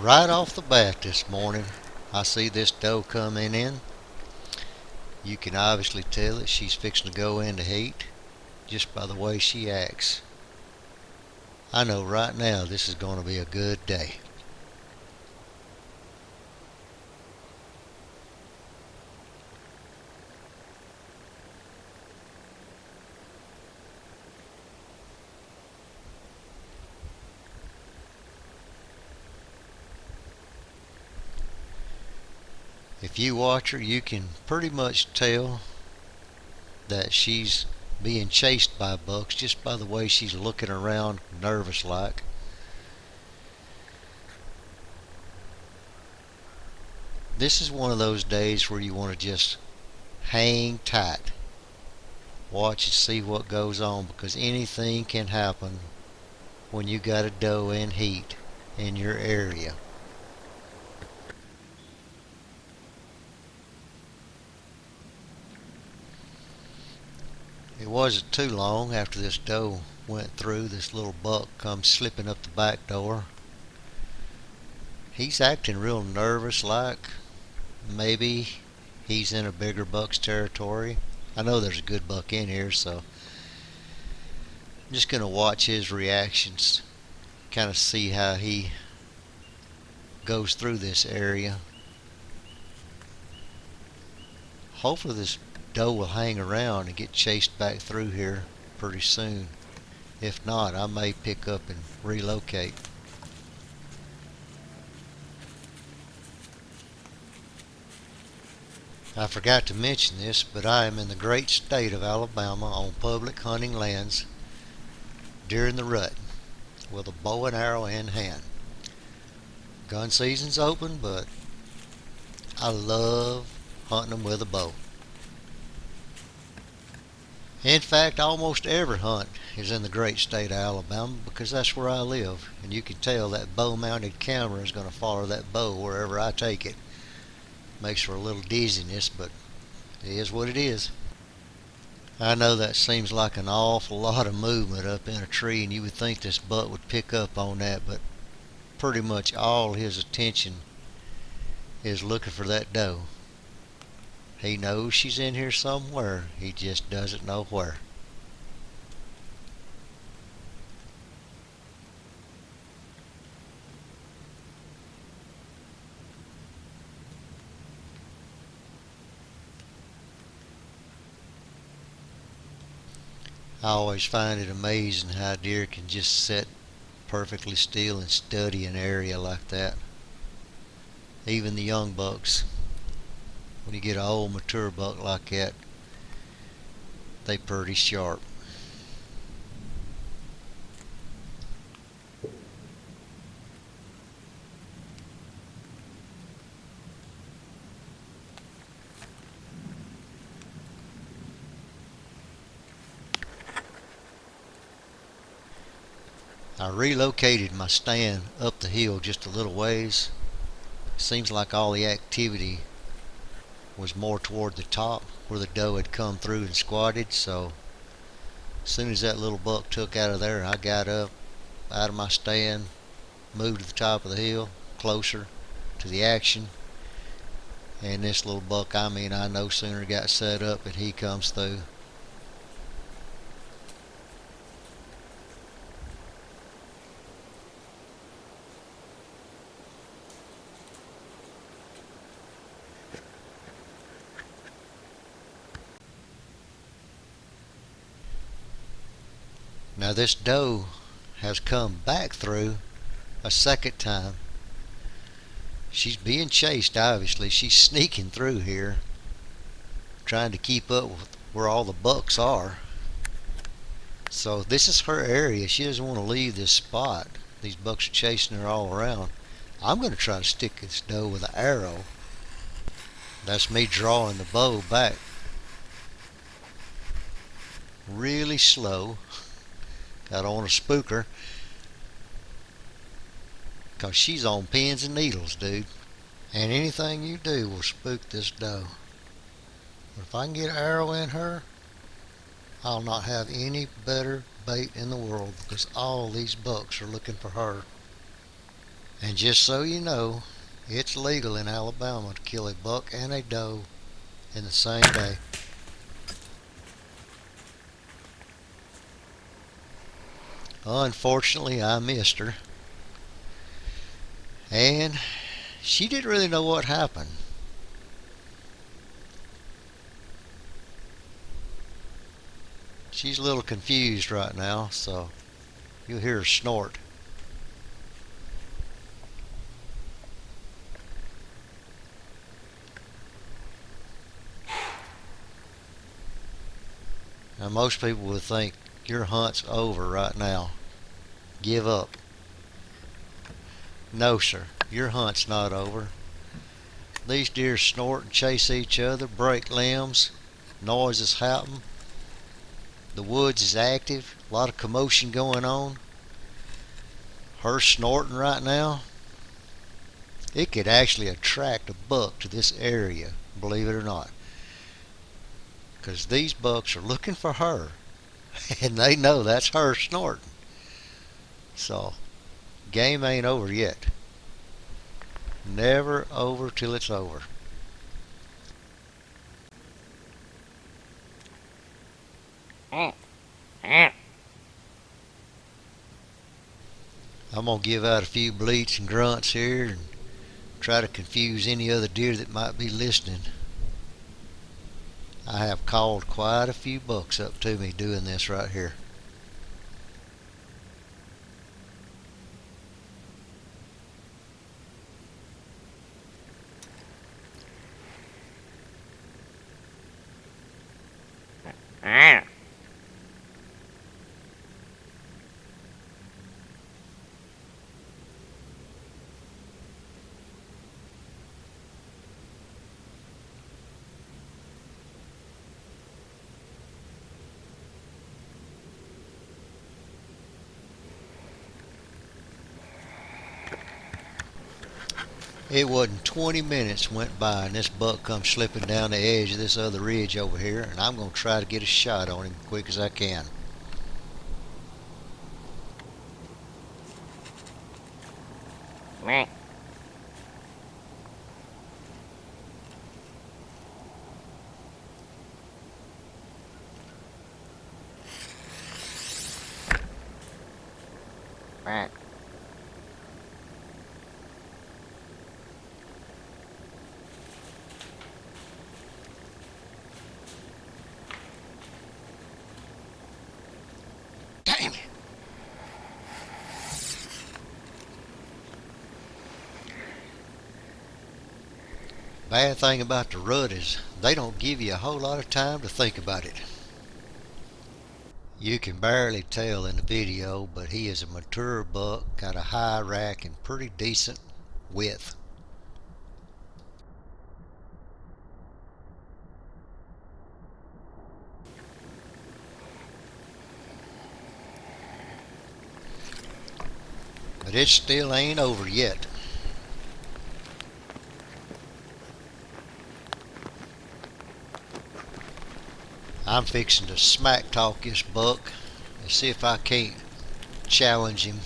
Right off the bat this morning, I see this doe coming in. You can obviously tell that she's fixing to go into heat just by the way she acts. I know right now this is going to be a good day. If you watch her, you can pretty much tell that she's being chased by bucks just by the way she's looking around nervous like. This is one of those days where you want to just hang tight. Watch and see what goes on, because anything can happen when you got a doe in heat in your area. It wasn't too long after this doe went through, this little buck comes slipping up the back door. He's acting real nervous like. Maybe he's in a bigger buck's territory. I know there's a good buck in here, so I'm just going to watch his reactions, kind of see how he goes through this area. Hopefully this doe will hang around and get chased back through here pretty soon. If not, I may pick up and relocate. I forgot to mention this, but I am in the great state of Alabama on public hunting lands during the rut with a bow and arrow in hand. Gun season's open, but I love hunting them with a bow. In fact, almost every hunt is in the great state of Alabama because that's where I live, and you can tell that bow mounted camera is going to follow that bow wherever I take it. Makes for a little dizziness, but it is what it is. I know that seems like an awful lot of movement up in a tree, and you would think this buck would pick up on that, but pretty much all his attention is looking for that doe. He knows she's in here somewhere, he just doesn't know where. I always find it amazing how deer can just sit perfectly still and study an area like that. Even the young bucks, when you get an old mature buck like that, they pretty sharp. I relocated my stand up the hill just a little ways. Seems like all the activity was more toward the top where the doe had come through and squatted, so as soon as that little buck took out of there, I got up out of my stand, moved to the top of the hill, closer to the action, and this little buck, I no sooner got set up and he comes through. Now this doe has come back through a second time. She's being chased, obviously. She's sneaking through here, trying to keep up with where all the bucks are. So this is her area. She doesn't want to leave this spot. These bucks are chasing her all around. I'm going to try to stick this doe with an arrow. That's me drawing the bow back really slow. I don't want to spook her, because she's on pins and needles, dude. And anything you do will spook this doe. But if I can get an arrow in her, I'll not have any better bait in the world, because all these bucks are looking for her. And just so you know, it's legal in Alabama to kill a buck and a doe in the same day. Unfortunately, I missed her, and she didn't really know what happened. She's a little confused right now, so you'll hear her snort. Now, most people would think your hunt's over right now. Give up. No, sir, your hunt's not over. These deer snort and chase each other, break limbs, noises happen. The woods is active, a lot of commotion going on. Her snorting right now, it could actually attract a buck to this area, believe it or not. Because these bucks are looking for her, and they know that's her snorting. So, game ain't over yet. Never over till it's over. I'm going to give out a few bleats and grunts here and try to confuse any other deer that might be listening. I have called quite a few bucks up to me doing this right here. It wasn't 20 minutes went by and this buck comes slipping down the edge of this other ridge over here, and I'm going to try to get a shot on him quick as I can. Damn it! Bad thing about the rut is they don't give you a whole lot of time to think about it. You can barely tell in the video, but he is a mature buck, got a high rack and pretty decent width. But it still ain't over yet. I'm fixing to smack talk this buck and see if I can't challenge him.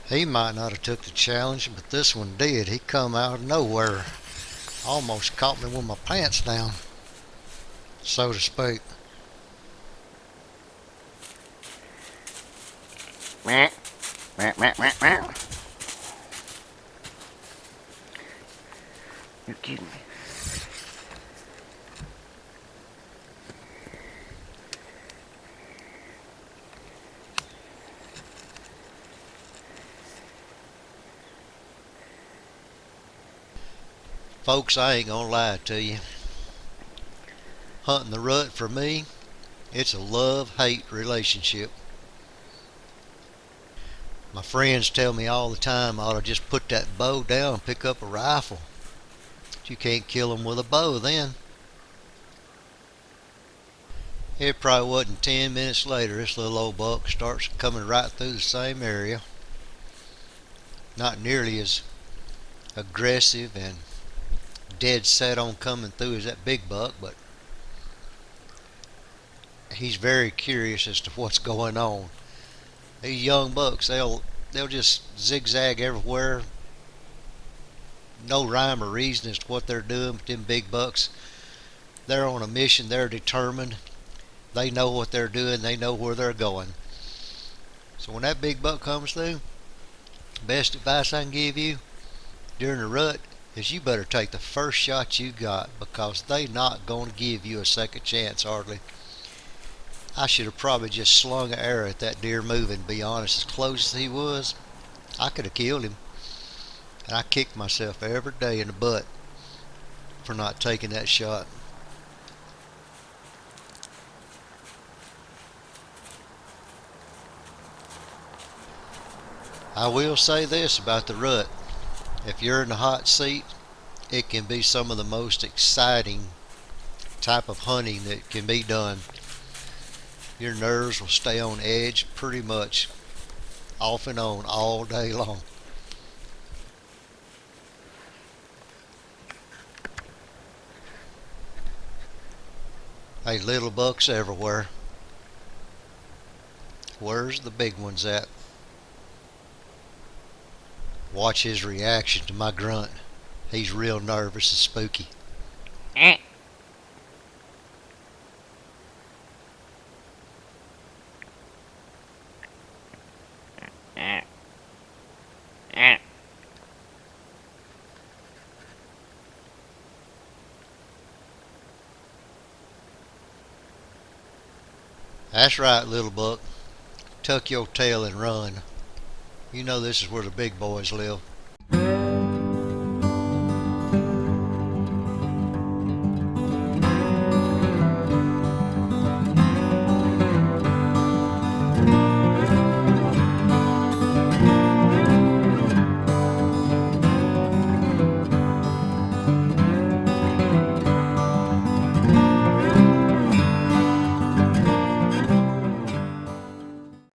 He might not have took the challenge, but this one did. He come out of nowhere. Almost caught me with my pants down, so to speak. You're kidding me. Folks, I ain't gonna lie to you. Hunting the rut for me, it's a love-hate relationship. My friends tell me all the time I ought to just put that bow down and pick up a rifle. But you can't kill them with a bow then. It probably wasn't 10 minutes later, this little old buck starts coming right through the same area. Not nearly as aggressive and dead set on coming through as that big buck, but he's very curious as to what's going on. These young bucks, they'll just zigzag everywhere. No rhyme or reason as to what they're doing, but them big bucks, they're on a mission, they're determined. They know what they're doing, they know where they're going. So when that big buck comes through, best advice I can give you during the rut is you better take the first shot you got, because they not going to give you a second chance hardly. I should have probably just slung an arrow at that deer moving, to be honest. As close as he was, I could have killed him. And I kicked myself every day in the butt for not taking that shot. I will say this about the rut. If you're in the hot seat, it can be some of the most exciting type of hunting that can be done. Your nerves will stay on edge pretty much off and on all day long. Hey, little bucks everywhere. Where's the big ones at? Watch his reaction to my grunt. He's real nervous and spooky. That's right, little buck. Tuck your tail and run. You know this is where the big boys live.